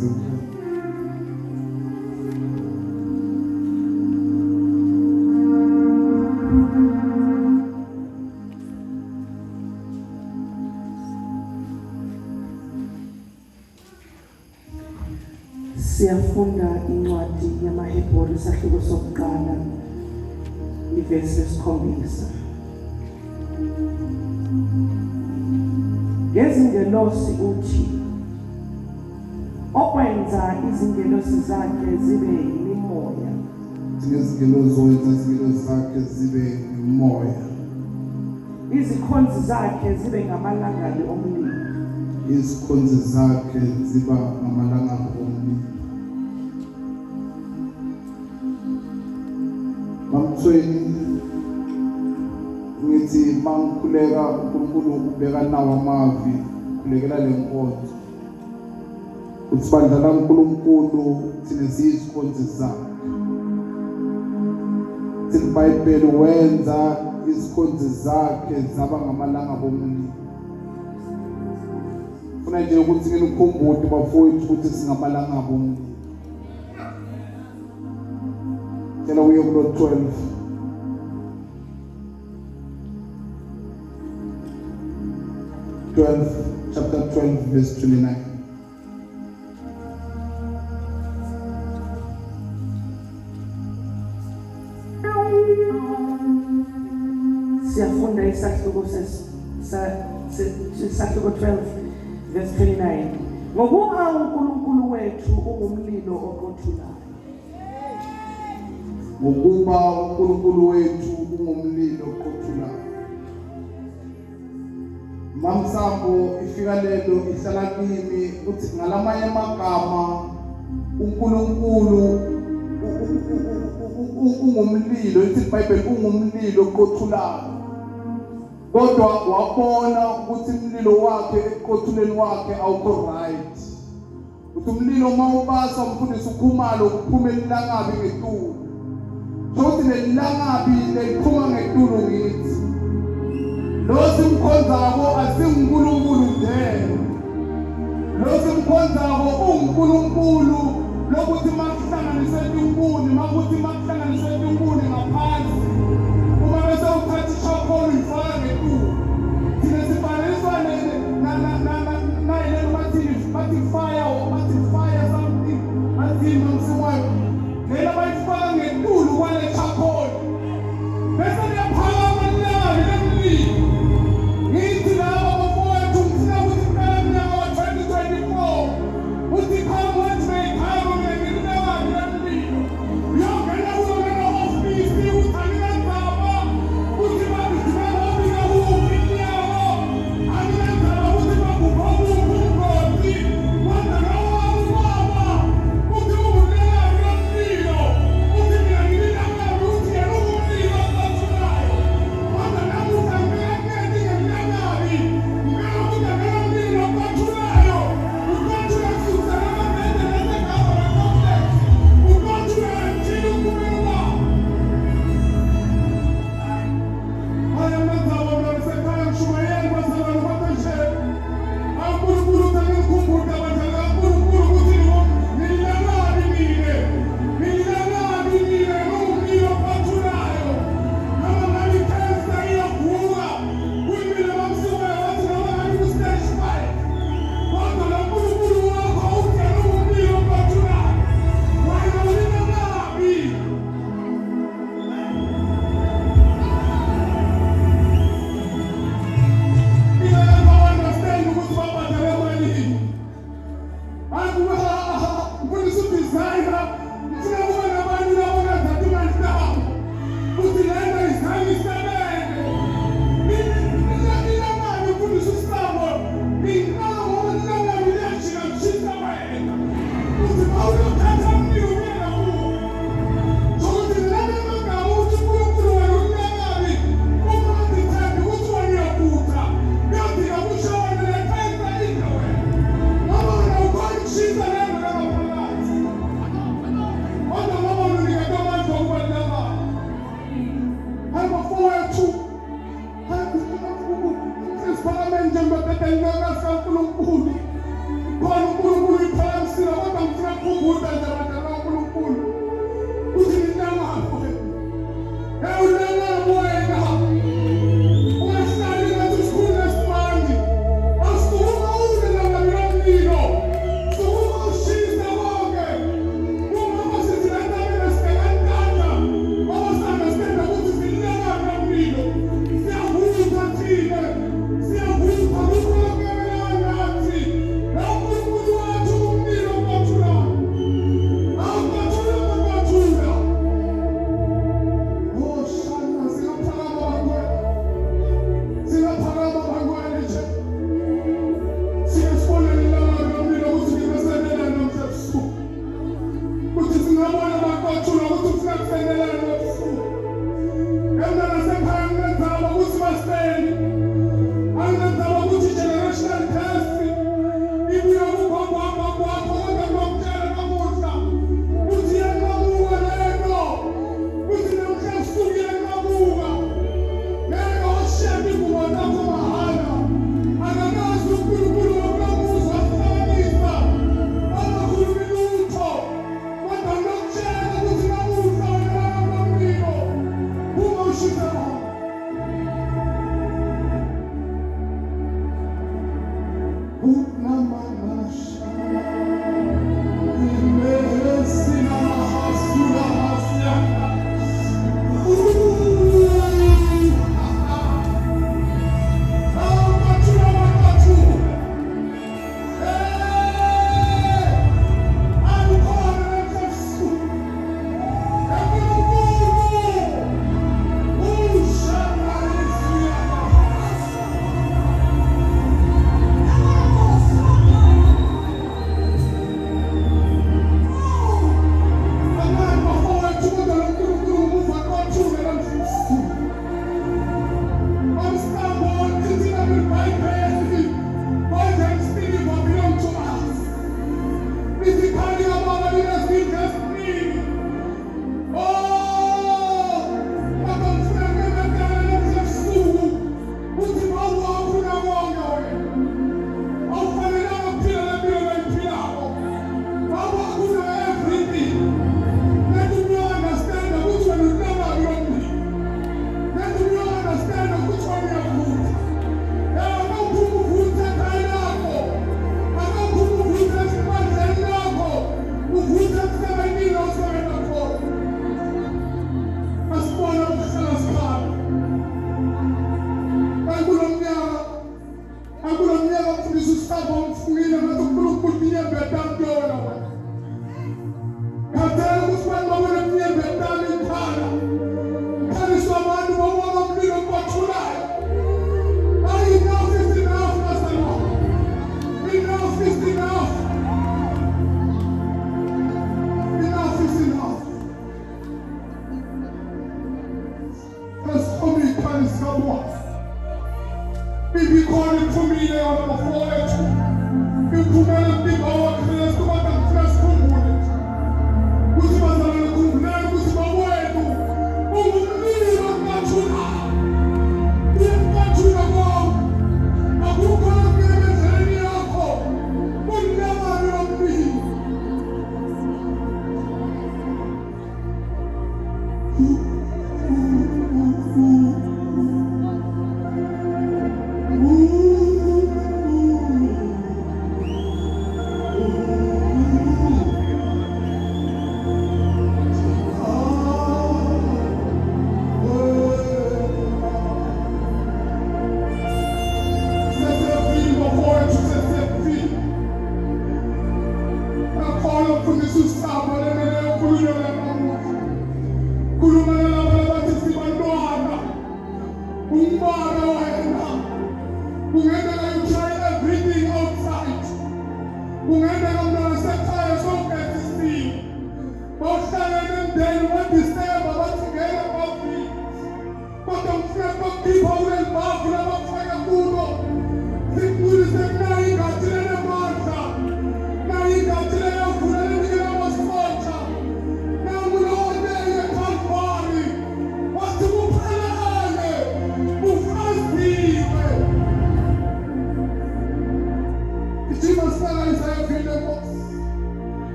Siyafunda incwadi yamaHebheru isahluko sokuqala ivesi 7. Ngezingelosi uthi okwenza izingelosi zakhe zibe imimoya. Izingelosi zakhe zibe imimoya. Izikhonzi zakhe zibe ngamalangabi omlilo. Izikhonzi zakhe ziba ngamalangabi omlilo. Mamthweni ngithi mangikhuleka uNkulunkulu ubeka nawo amavi khulekela lenkonzo. Uthi bandla laNkulunkulu thina siyizikhonzi zakhe. IBhayibheli wenza izikhonzi zakhe zaba ngamalangabi omlilo. Funa nje ukuthi nginikhumbuze bafowethu ukuthi singamalangabi omlilo. Tell we have got 12. Chapter 12, verse 29. Siyafunda isahluko isahluko 12 verse 29. Ngokuba uNkulunkulu wethu ungumlilo oqothulayo. Ngokuba uNkulunkulu wethu ungumlilo oqothulayo. Mamsambo ifika lelo ihlala kimi uthi ngalamanye amagama uNkulunkulu ungumlilo. Ithi iBhayibheli ungumlilo oqothulayo. Kodwa wabona ukuthi umlilo wakhe eqothuleni wakhe awukho right. Uthi umlilo mawubasa mfundisi ukhumalo ukuphuma elangabi ngetulu. Sothi lelangabi liphuma ngetulu ngithi. Lo simkhonzako asingUNkulunkulu njena. Lo simkhonzako ungUNkulunkulu lokuthi makuhlanganiswe inkuni, makuthi makuhlanganiswe inkuni ngaphansi. Uma bese uthatha ichopholo ifaka ngetulu. Thina sibhaliswa nayilelo bathi fire something. Bathi mamsiwayo. Lela bayifaka ngetulu kwale chopholo. Bese liyaphakama lilangabi lemlilo. Ngithi laba bafowethu ngifuna ukuthi kuqala mnyaka wa 2024 uthi come what may come ngelingabi lemlilo. Uyongena kuyona office uthangela ndzaba uthi babizimela obika kuphi inyama. Angenza ukuthi bakupha kuphi umgodi. Wanda ngawo baba uthi ungulangabi lemlilo. Uthi mina ngilingabi uthi yena ungumlilo oqothulayo. Wanda namuhla ngeke ngingalangabi. Ngeke ukuthi ngilamlilo oqothulayo. Uqothula futhi amabhede nesegaba complex. Uqothula njini ukubuka. Haya mnazabo mnasekhaya ngishumayeli bazalwane bathi uNkulunkulu uthangikukhumbuza abadala kaNkulunkulu ukuthi nilangabi nine. Nilangabi nine ungumlilo oqothulayo. Noma ngabe ikhensa iyavuka. Kuyimile bamsikayo bathi noma ngabe ku-stage 5. Kodwa lo Nkulunkulu wakho uthi yena ungumlilo oqothulayo. Wena ulingabi. Understand ukuthi babadala malini. Mfundisi udesigner ngifuna kube nabantu labo ongazathi imali zabo. Uthi lento izange isebenze. Nilangabi mfundisi uSabo. Ngicala ngoba nilangabi liyajika kushisa wena. Uthi mawuyothatha umlilo uyena kuwo. Sokuthi nilangabi amagama ukuthi uNkulunkulu wena ulilangabi. Uma ungazithandi ukuthi wena uyabutha. Uyadika kusho wena lekhensa into wena. Ngoba wena ukhona ukushisa lento langaphakathi. Kodwa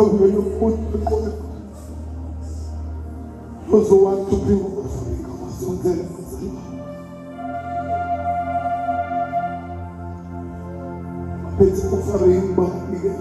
When you put before those who want to bring offering, come as on them. It's offering, but we get